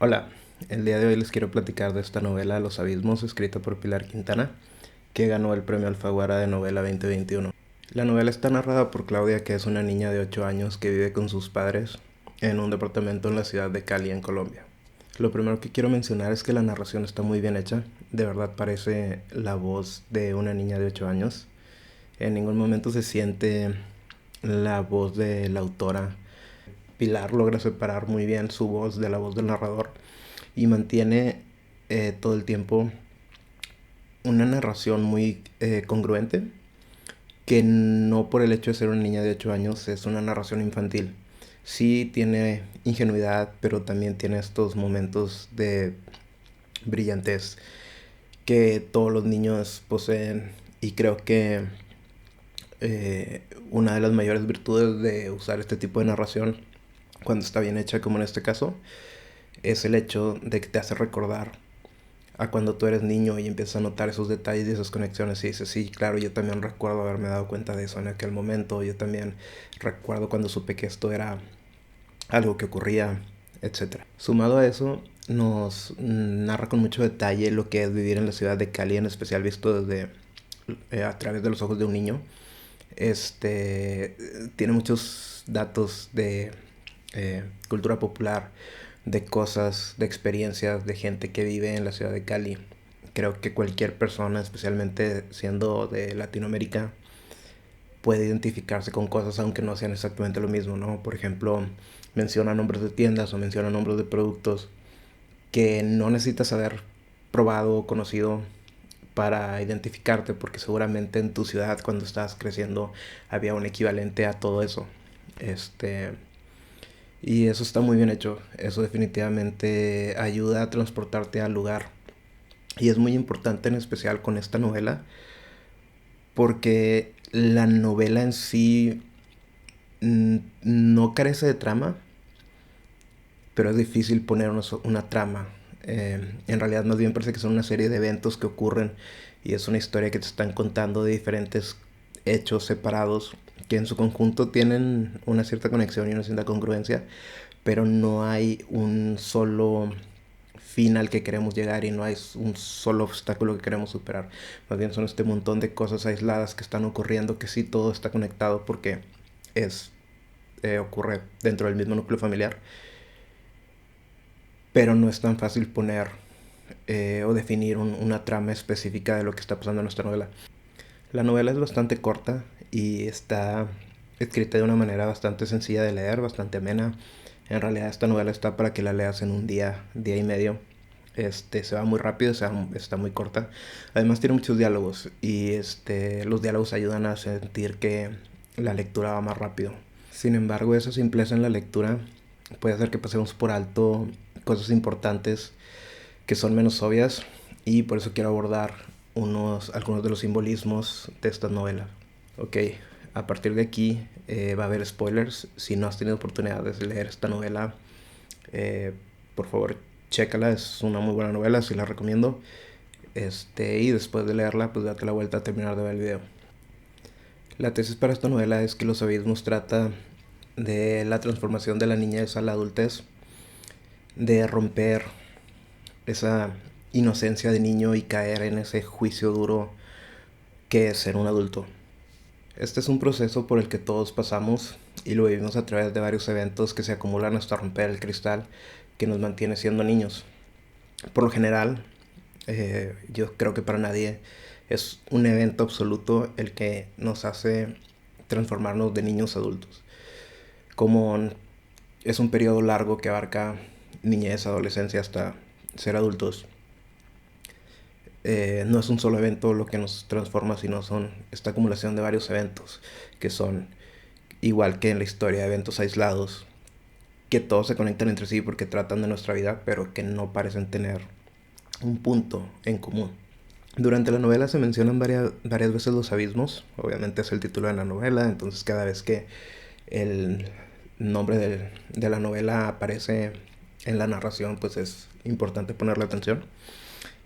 Hola, el día de hoy les quiero platicar de esta novela Los Abismos, escrita por Pilar Quintana, que ganó el premio Alfaguara de novela 2021. La novela está narrada por Claudia, que es una niña de 8 años que vive con sus padres en un departamento en la ciudad de Cali, en Colombia. Lo primero que quiero mencionar es que la narración está muy bien hecha, de verdad parece la voz de una niña de 8 años. En ningún momento se siente la voz de la autora. Pilar logra separar muy bien su voz de la voz del narrador y mantiene todo el tiempo una narración muy congruente, que no por el hecho de ser una niña de 8 años es una narración infantil. Sí tiene ingenuidad, pero también tiene estos momentos de brillantez que todos los niños poseen, y creo que una de las mayores virtudes de usar este tipo de narración, cuando está bien hecha como en este caso, es el hecho de que te hace recordar a cuando tú eres niño y empiezas a notar esos detalles y esas conexiones y dices, sí, claro, yo también recuerdo haberme dado cuenta de eso en aquel momento, yo también recuerdo cuando supe que esto era algo que ocurría, etcétera. Sumado a eso, nos narra con mucho detalle lo que es vivir en la ciudad de Cali, en especial visto desde a través de los ojos de un niño. Tiene muchos datos de cultura popular, de cosas, de experiencias, de gente que vive en la ciudad de Cali. Creo que cualquier persona, especialmente siendo de Latinoamérica, puede identificarse con cosas aunque no sean exactamente lo mismo, ¿no? Por ejemplo, menciona nombres de tiendas o menciona nombres de productos que no necesitas haber probado o conocido para identificarte, porque seguramente en tu ciudad cuando estabas creciendo había un equivalente a todo eso. Este, y eso está muy bien hecho. Eso definitivamente ayuda a transportarte al lugar. Y es muy importante en especial con esta novela, porque la novela en sí no carece de trama, pero es difícil poner una trama. En realidad más bien parece que son una serie de eventos que ocurren y es una historia que te están contando de diferentes hechos separados que en su conjunto tienen una cierta conexión y una cierta congruencia, pero no hay un solo fin al que queremos llegar y no hay un solo obstáculo que queremos superar. Más bien son este montón de cosas aisladas que están ocurriendo, que sí todo está conectado porque es ocurre dentro del mismo núcleo familiar, pero no es tan fácil poner o definir una trama específica de lo que está pasando en nuestra novela. La novela es bastante corta y está escrita de una manera bastante sencilla de leer, bastante amena. En realidad esta novela está para que la leas en un día, día y medio. Se va muy rápido, está muy corta. Además tiene muchos diálogos y los diálogos ayudan a sentir que la lectura va más rápido. Sin embargo, esa simpleza en la lectura puede hacer que pasemos por alto cosas importantes que son menos obvias, y por eso quiero abordar algunos de los simbolismos de esta novela. Ok, a partir de aquí va a haber spoilers. Si no has tenido oportunidad de leer esta novela, eh, por favor, chécala. Es una muy buena novela, sí la recomiendo. Y después de leerla, pues date la vuelta a terminar de ver el video. La tesis para esta novela es que Los Abismos trata de la transformación de la niñez a la adultez, de romper esa inocencia de niño y caer en ese juicio duro que es ser un adulto. Este es un proceso por el que todos pasamos y lo vivimos a través de varios eventos que se acumulan hasta romper el cristal que nos mantiene siendo niños. Por lo general, yo creo que para nadie es un evento absoluto el que nos hace transformarnos de niños a adultos. Como es un periodo largo que abarca niñez, adolescencia hasta ser adultos, no es un solo evento lo que nos transforma, sino son esta acumulación de varios eventos que son, igual que en la historia, eventos aislados que todos se conectan entre sí porque tratan de nuestra vida, pero que no parecen tener un punto en común. Durante la novela se mencionan varias veces los abismos. Obviamente es el título de la novela, entonces cada vez que el nombre de la novela aparece en la narración, pues es importante ponerle atención.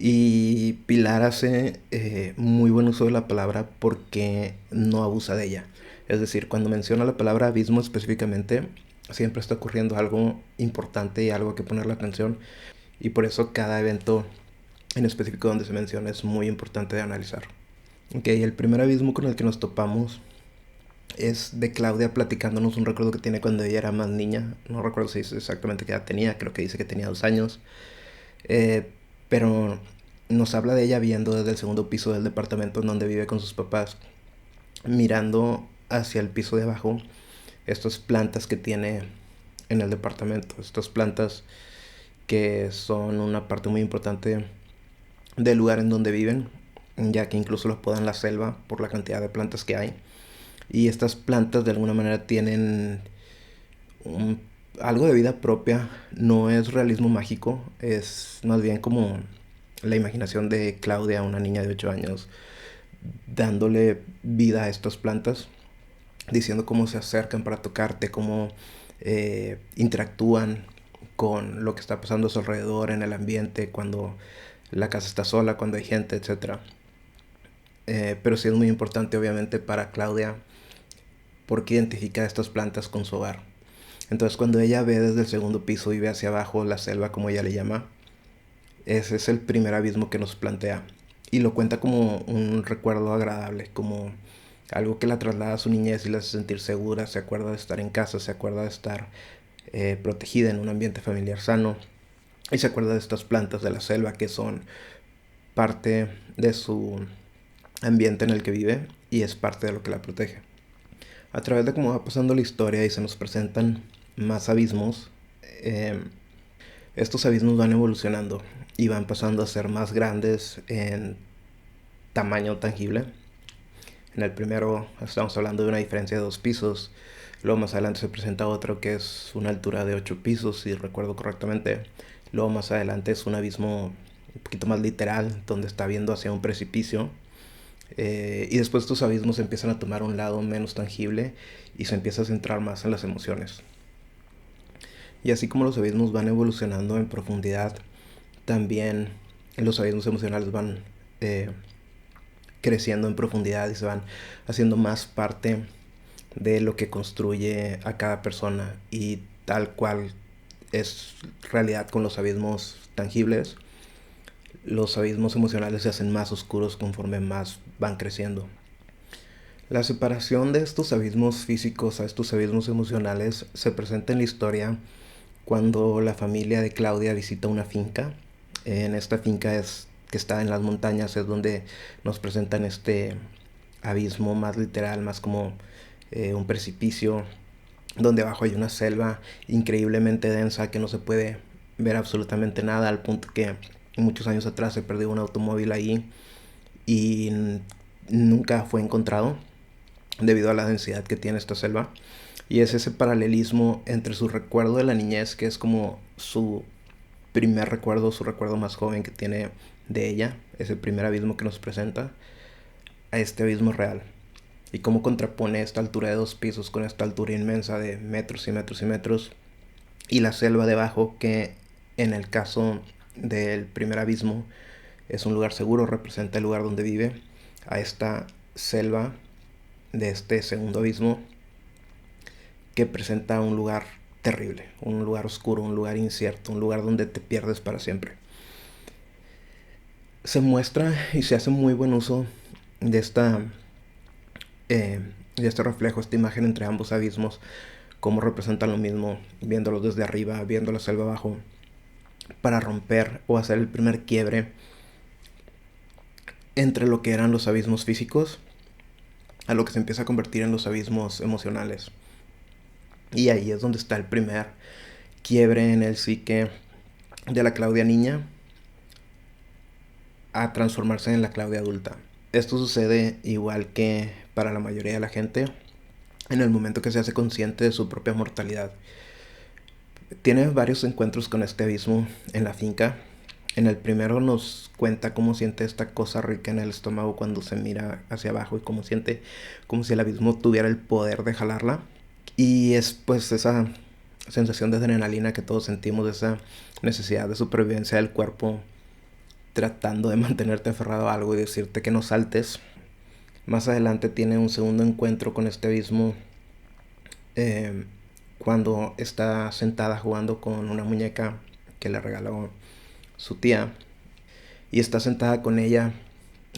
Y Pilar hace muy buen uso de la palabra porque no abusa de ella. Es decir, cuando menciona la palabra abismo específicamente, siempre está ocurriendo algo importante y algo que ponerle atención. Y por eso cada evento en específico donde se menciona es muy importante de analizar. Ok, el primer abismo con el que nos topamos es de Claudia platicándonos un recuerdo que tiene cuando ella era más niña. No recuerdo si es exactamente qué edad tenía, creo que dice que tenía 2 años. Pero nos habla de ella viendo desde el segundo piso del departamento en donde vive con sus papás, mirando hacia el piso de abajo estas plantas que tiene en el departamento. Estas plantas que son una parte muy importante del lugar en donde viven, ya que incluso los podan la selva por la cantidad de plantas que hay. Y estas plantas de alguna manera tienen un, algo de vida propia, no es realismo mágico, es más bien como la imaginación de Claudia, una niña de 8 años, dándole vida a estas plantas, diciendo cómo se acercan para tocarte, cómo interactúan con lo que está pasando a su alrededor en el ambiente, cuando la casa está sola, cuando hay gente, etc. Pero sí es muy importante obviamente para Claudia porque identifica estas plantas con su hogar. Entonces cuando ella ve desde el segundo piso y ve hacia abajo la selva, como ella le llama, ese es el primer abismo que nos plantea. Y lo cuenta como un recuerdo agradable, como algo que la traslada a su niñez y la hace sentir segura, se acuerda de estar en casa, se acuerda de estar protegida en un ambiente familiar sano y se acuerda de estas plantas de la selva que son parte de su ambiente en el que vive y es parte de lo que la protege. A través de cómo va pasando la historia y se nos presentan más abismos, estos abismos van evolucionando y van pasando a ser más grandes en tamaño tangible. En el primero estamos hablando de una diferencia de 2 pisos. Luego más adelante se presenta otro que es una altura de 8 pisos, si recuerdo correctamente. Luego más adelante es un abismo un poquito más literal, donde está viendo hacia un precipicio. Y después estos abismos empiezan a tomar un lado menos tangible y se empieza a centrar más en las emociones. Y así como los abismos van evolucionando en profundidad, también los abismos emocionales van creciendo en profundidad y se van haciendo más parte de lo que construye a cada persona. Y tal cual es realidad con los abismos tangibles, los abismos emocionales se hacen más oscuros conforme más van creciendo. La separación de estos abismos físicos a estos abismos emocionales se presenta en la historia cuando la familia de Claudia visita una finca. En esta finca que está en las montañas es donde nos presentan este abismo más literal, más como un precipicio, donde abajo hay una selva increíblemente densa que no se puede ver absolutamente nada, al punto que muchos años atrás se perdió un automóvil ahí y nunca fue encontrado debido a la densidad que tiene esta selva. Y es ese paralelismo entre su recuerdo de la niñez, que es como su primer recuerdo, su recuerdo más joven que tiene de ella, ese primer abismo que nos presenta, a este abismo real. Y cómo contrapone esta altura de 2 pisos con esta altura inmensa de metros y metros y metros. Y la selva debajo, que en el caso del primer abismo es un lugar seguro, representa el lugar donde vive, a esta selva de este segundo abismo que presenta un lugar terrible, un lugar oscuro, un lugar incierto, un lugar donde te pierdes para siempre. Se muestra y se hace muy buen uso de este reflejo, esta imagen entre ambos abismos, cómo representan lo mismo, viéndolos desde arriba, viendo la selva abajo, para romper o hacer el primer quiebre entre lo que eran los abismos físicos a lo que se empieza a convertir en los abismos emocionales. Y ahí es donde está el primer quiebre en el psique de la Claudia niña a transformarse en la Claudia adulta. Esto sucede igual que para la mayoría de la gente en el momento que se hace consciente de su propia mortalidad. Tiene varios encuentros con este abismo en la finca. En el primero nos cuenta cómo siente esta cosa rica en el estómago cuando se mira hacia abajo y cómo siente como si el abismo tuviera el poder de jalarla. Y es pues esa sensación de adrenalina que todos sentimos, esa necesidad de supervivencia del cuerpo tratando de mantenerte aferrado a algo y decirte que no saltes. Más adelante tiene un segundo encuentro con este abismo cuando está sentada jugando con una muñeca que le regaló su tía, y está sentada con ella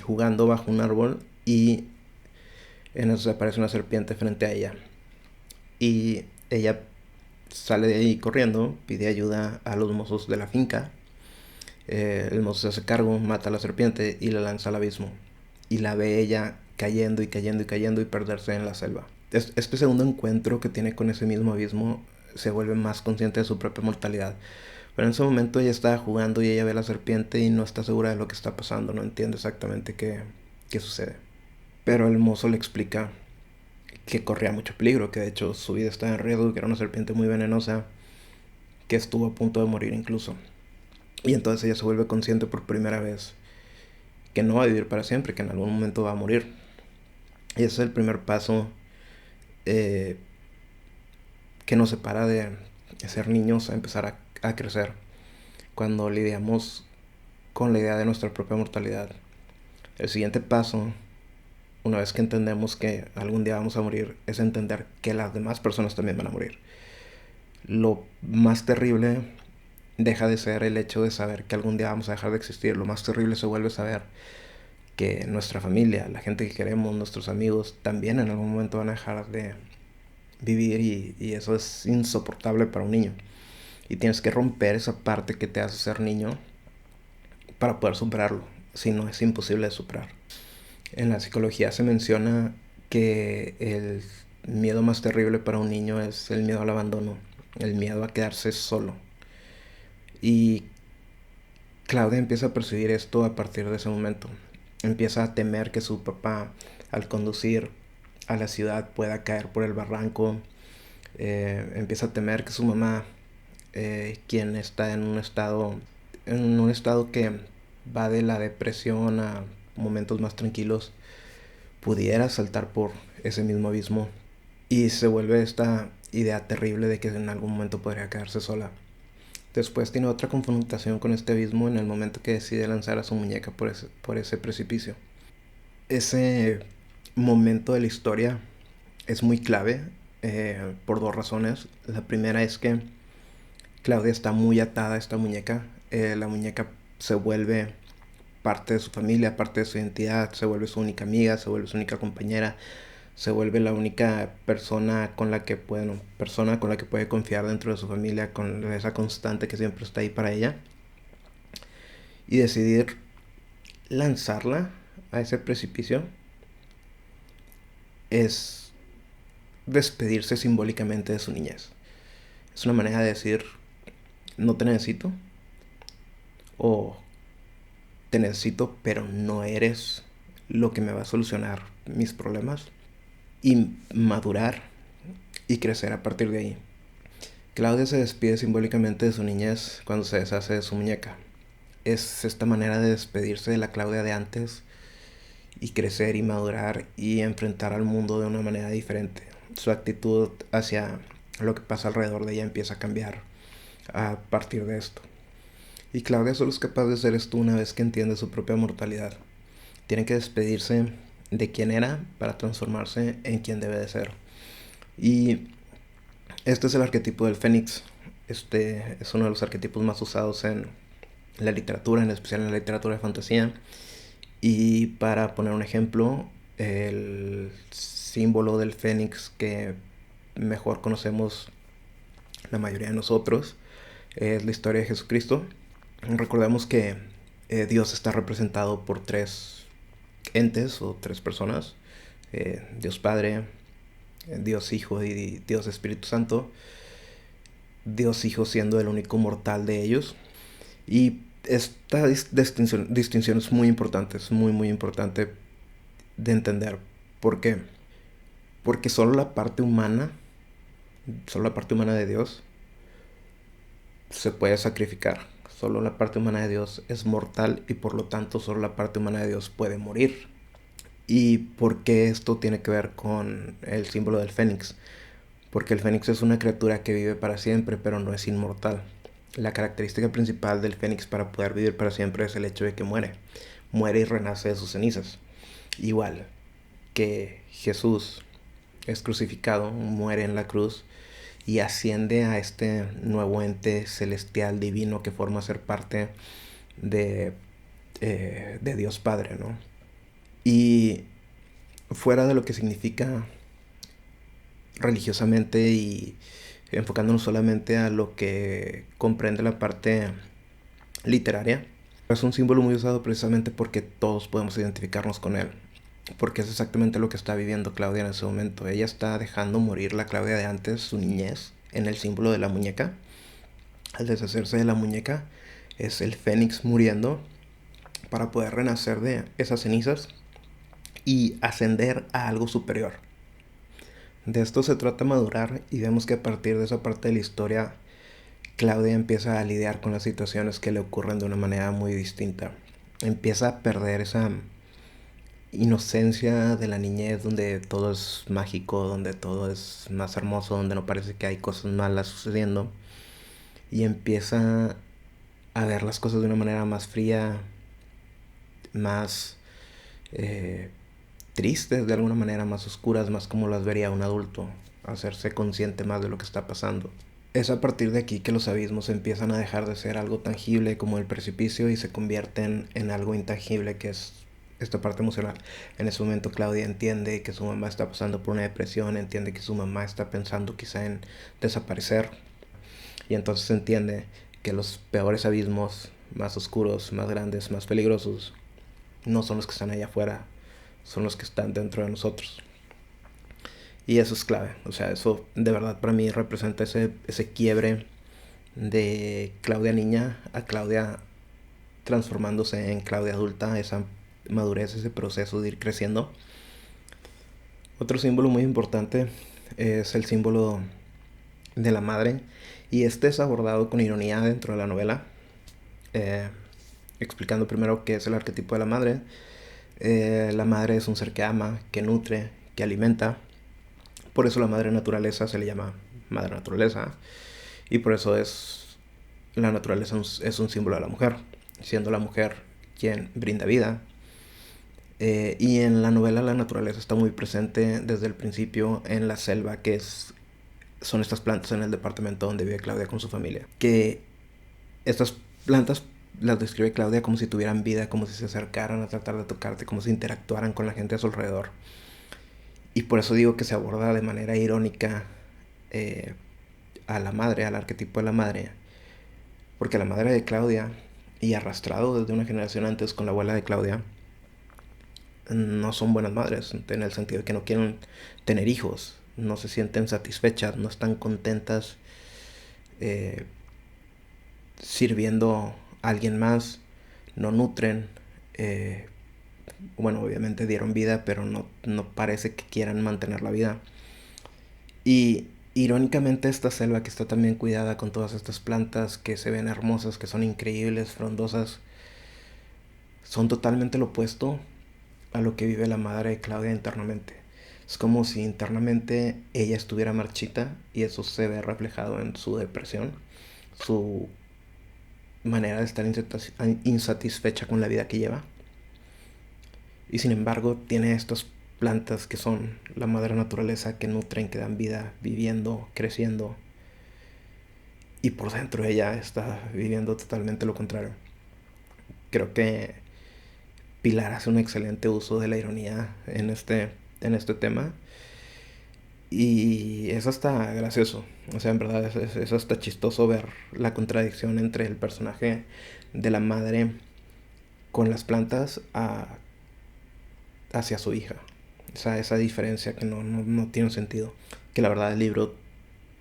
jugando bajo un árbol, y en eso se aparece una serpiente frente a ella, y ella sale de ahí corriendo, pide ayuda a los mozos de la finca. El mozo se hace cargo, mata a la serpiente y la lanza al abismo, y la ve ella cayendo y cayendo y cayendo y perderse en la selva. Este segundo encuentro que tiene con ese mismo abismo, se vuelve más consciente de su propia mortalidad. Pero en ese momento ella está jugando y ella ve a la serpiente y no está segura de lo que está pasando, no entiende exactamente qué sucede. Pero el mozo le explica que corría mucho peligro, que de hecho su vida estaba en riesgo, que era una serpiente muy venenosa, que estuvo a punto de morir incluso. Y entonces ella se vuelve consciente por primera vez que no va a vivir para siempre, que en algún momento va a morir. Y ese es el primer paso eh, que nos separa de ser niños a empezar a crecer. Cuando lidiamos con la idea de nuestra propia mortalidad. El siguiente paso, una vez que entendemos que algún día vamos a morir, es entender que las demás personas también van a morir. Lo más terrible deja de ser el hecho de saber que algún día vamos a dejar de existir. Lo más terrible se vuelve saber que nuestra familia, la gente que queremos, nuestros amigos, también en algún momento van a dejar de vivir, y eso es insoportable para un niño. Y tienes que romper esa parte que te hace ser niño para poder superarlo. Si no, es imposible de superar. En la psicología se menciona que el miedo más terrible para un niño es el miedo al abandono, el miedo a quedarse solo. Y Claudia empieza a percibir esto a partir de ese momento. Empieza a temer que su papá, al conducir a la ciudad, pueda caer por el barranco. Empieza a temer que su mamá, quien está en un estado que va de la depresión a momentos más tranquilos, pudiera saltar por ese mismo abismo, y se vuelve esta idea terrible de que en algún momento podría quedarse sola. Después tiene otra confrontación con este abismo en el momento que decide lanzar a su muñeca por ese precipicio. Ese momento de la historia es muy clave, por dos razones. La primera es que Claudia está muy atada a esta muñeca. La muñeca se vuelve parte de su familia, parte de su identidad, se vuelve su única amiga, se vuelve su única compañera, se vuelve la única persona con la que puede confiar dentro de su familia, con esa constante que siempre está ahí para ella. Y decidir lanzarla a ese precipicio es despedirse simbólicamente de su niñez. Es una manera de decir: no te necesito, o te necesito, pero no eres lo que me va a solucionar mis problemas. Y madurar y crecer a partir de ahí. Claudia se despide simbólicamente de su niñez cuando se deshace de su muñeca. Es esta manera de despedirse de la Claudia de antes y crecer y madurar y enfrentar al mundo de una manera diferente. Su actitud hacia lo que pasa alrededor de ella empieza a cambiar a partir de esto. Y Claudia solo es capaz de hacer esto una vez que entiende su propia mortalidad. Tiene que despedirse de quien era para transformarse en quien debe de ser. Y este es el arquetipo del Fénix. Este es uno de los arquetipos más usados en la literatura, en especial en la literatura de fantasía. Y para poner un ejemplo, el símbolo del Fénix que mejor conocemos la mayoría de nosotros es la historia de Jesucristo. Recordemos que Dios está representado por tres entes o tres personas: Dios Padre, Dios Hijo y Dios Espíritu Santo. Dios Hijo siendo el único mortal de ellos. Y esta distinción es muy importante, es muy muy importante de entender. ¿Por qué? Porque solo la parte humana de Dios se puede sacrificar. Solo la parte humana de Dios es mortal, y por lo tanto solo la parte humana de Dios puede morir. ¿Y por qué esto tiene que ver con el símbolo del Fénix? Porque el Fénix es una criatura que vive para siempre, pero no es inmortal. La característica principal del Fénix para poder vivir para siempre es el hecho de que muere y renace de sus cenizas. Igual que Jesús es crucificado, muere en la cruz y asciende a este nuevo ente celestial divino que forma ser parte de, de Dios Padre, ¿no? Y fuera de lo que significa religiosamente y enfocándonos solamente a lo que comprende la parte literaria, es un símbolo muy usado precisamente porque todos podemos identificarnos con él. Porque es exactamente lo que está viviendo Claudia en ese momento. Ella está dejando morir la Claudia de antes, su niñez, en el símbolo de la muñeca. Al deshacerse de la muñeca, es el fénix muriendo para poder renacer de esas cenizas y ascender a algo superior. De esto se trata madurar y vemos que a partir de esa parte de la historia, Claudia empieza a lidiar con las situaciones que le ocurren de una manera muy distinta. Empieza a perder esa inocencia de la niñez donde todo es mágico, donde todo es más hermoso, donde no parece que hay cosas malas sucediendo. Y empieza a ver las cosas de una manera más fría, más tristes, de alguna manera más oscuras, más como las vería un adulto, hacerse consciente más de lo que está pasando. Es a partir de aquí que los abismos empiezan a dejar de ser algo tangible como el precipicio y se convierten en algo intangible que es esta parte emocional. En ese momento Claudia entiende que su mamá está pasando por una depresión, entiende que su mamá está pensando quizá en desaparecer y entonces entiende que los peores abismos, más oscuros, más grandes, más peligrosos, no son los que están allá afuera, son los que están dentro de nosotros. Y eso es clave, o sea, eso de verdad para mí representa ese quiebre de Claudia niña a Claudia transformándose en Claudia adulta, esa madurez, ese proceso de ir creciendo. Otro símbolo muy importante es el símbolo de la madre, y este es abordado con ironía dentro de la novela, eh, explicando primero qué es el arquetipo de la madre. La madre es un ser que ama, que nutre, que alimenta. Por eso la madre naturaleza se le llama madre naturaleza. Y por eso la naturaleza es un símbolo de la mujer, siendo la mujer quien brinda vida. Y en la novela la naturaleza está muy presente desde el principio en la selva, son estas plantas en el departamento donde vive Claudia con su familia. Que estas plantas las describe Claudia como si tuvieran vida, como si se acercaran a tratar de tocarte, como si interactuaran con la gente a su alrededor. Y por eso digo que se aborda de manera irónica a la madre, al arquetipo de la madre. Porque la madre de Claudia, y arrastrado desde una generación antes con la abuela de Claudia, no son buenas madres, en el sentido de que no quieren tener hijos, no se sienten satisfechas, no están contentas eh, sirviendo a alguien más, no nutren. Bueno, obviamente dieron vida, pero no parece que quieran mantener la vida. Y irónicamente esta selva que está también cuidada con todas estas plantas que se ven hermosas, que son increíbles, frondosas, son totalmente lo opuesto a lo que vive la madre de Claudia internamente. Es como si internamente ella estuviera marchita y eso se ve reflejado en su depresión, su manera de estar insatisfecha con la vida que lleva. Y sin embargo tiene estas plantas que son la madre naturaleza, que nutren, que dan vida, viviendo, creciendo. Y por dentro ella está viviendo totalmente lo contrario. Creo que Pilar hace un excelente uso de la ironía en este tema. Y es hasta gracioso. O sea, en verdad es hasta chistoso ver la contradicción entre el personaje de la madre con las plantas hacia su hija. O sea, esa diferencia que no tiene sentido. Que la verdad el libro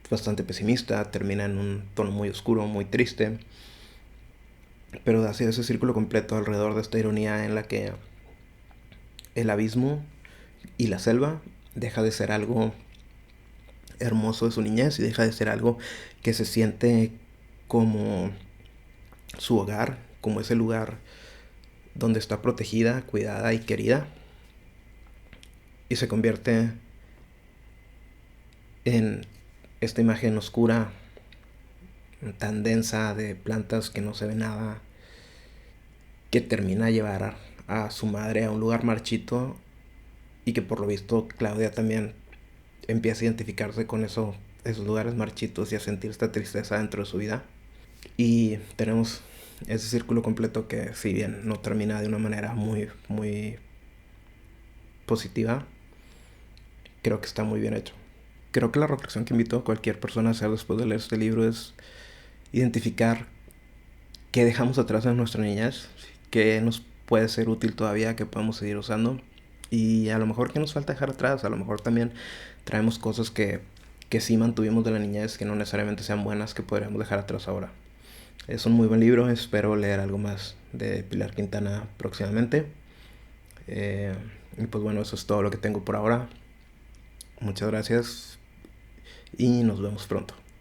es bastante pesimista, termina en un tono muy oscuro, muy triste. Pero hace ese círculo completo alrededor de esta ironía en la que el abismo y la selva deja de ser algo hermoso de su niñez y deja de ser algo que se siente como su hogar, como ese lugar donde está protegida, cuidada y querida, y se convierte en esta imagen oscura, tan densa de plantas que no se ve nada, que termina a llevar a su madre a un lugar marchito, y que por lo visto Claudia también empieza a identificarse con eso esos lugares marchitos y a sentir esta tristeza dentro de su vida. Y tenemos ese círculo completo que, si bien no termina de una manera muy positiva, creo que está muy bien hecho. Creo que la reflexión que invito a cualquier persona a hacer después de leer este libro es identificar qué dejamos atrás en nuestra niñez, qué nos puede ser útil todavía, que podemos seguir usando, y a lo mejor qué nos falta dejar atrás. A lo mejor también traemos cosas que sí mantuvimos de la niñez, que no necesariamente sean buenas, que podríamos dejar atrás ahora. Es un muy buen libro, espero leer algo más de Pilar Quintana próximamente. Eh, y pues bueno, eso es todo lo que tengo por ahora. Muchas gracias y nos vemos pronto.